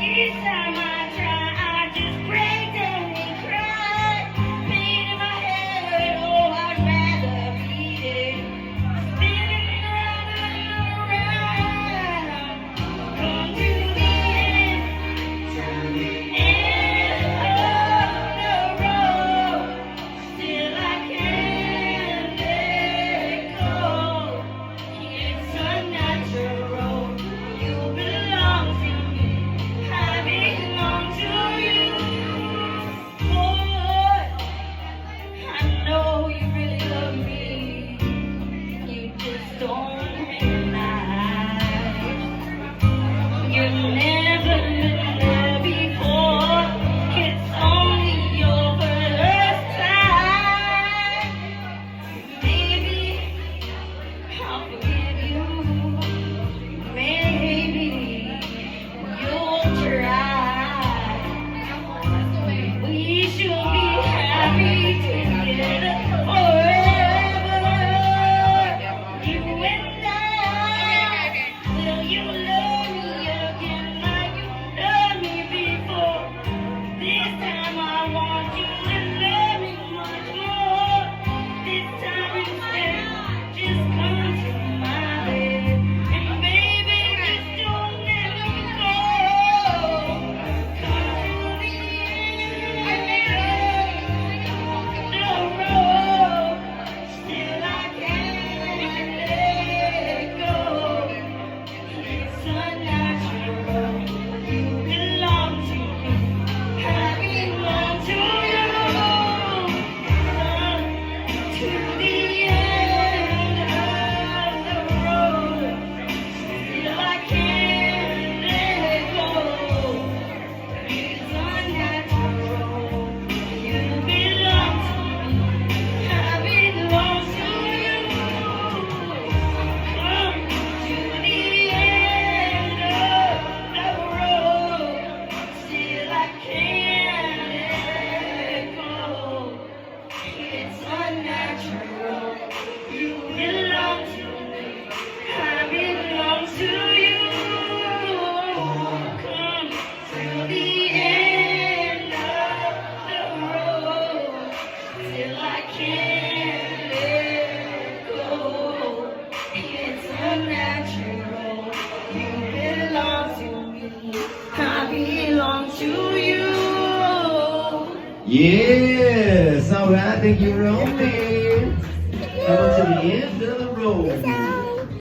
Each time I try, I just break down and cry. Pain in my head, oh, I'd rather beat it. Spinning around and around. Come to the end of the road. Still I can't let go. It's unnatural. You belong to me. I belong to you. Boy, I know you really love me. You just don't realize. You never been there before. It's only your first time. Maybe I'll forgive you. Maybe you'll try. We should be happy together forever. You and I. Will you love me again like you loved me before? This time I want you to love me much more. This time instead, just come to my bed. And baby, just don't let me go. Come to the end of the road. Still I can't let go. It's unnatural. You belong to me. I belong to you. To the end of the road. Still I can't let go. It's unnatural. You belong to me. I belong to you. Come to the end of the road. Still I can't let go. It's unnatural. You belong to me. I belong to you. Come to the end of the road. Till I can't let go. It's unnatural. You belong to me. I belong to you. Yes, all right, thank you, Roman. Coming to the end of the road.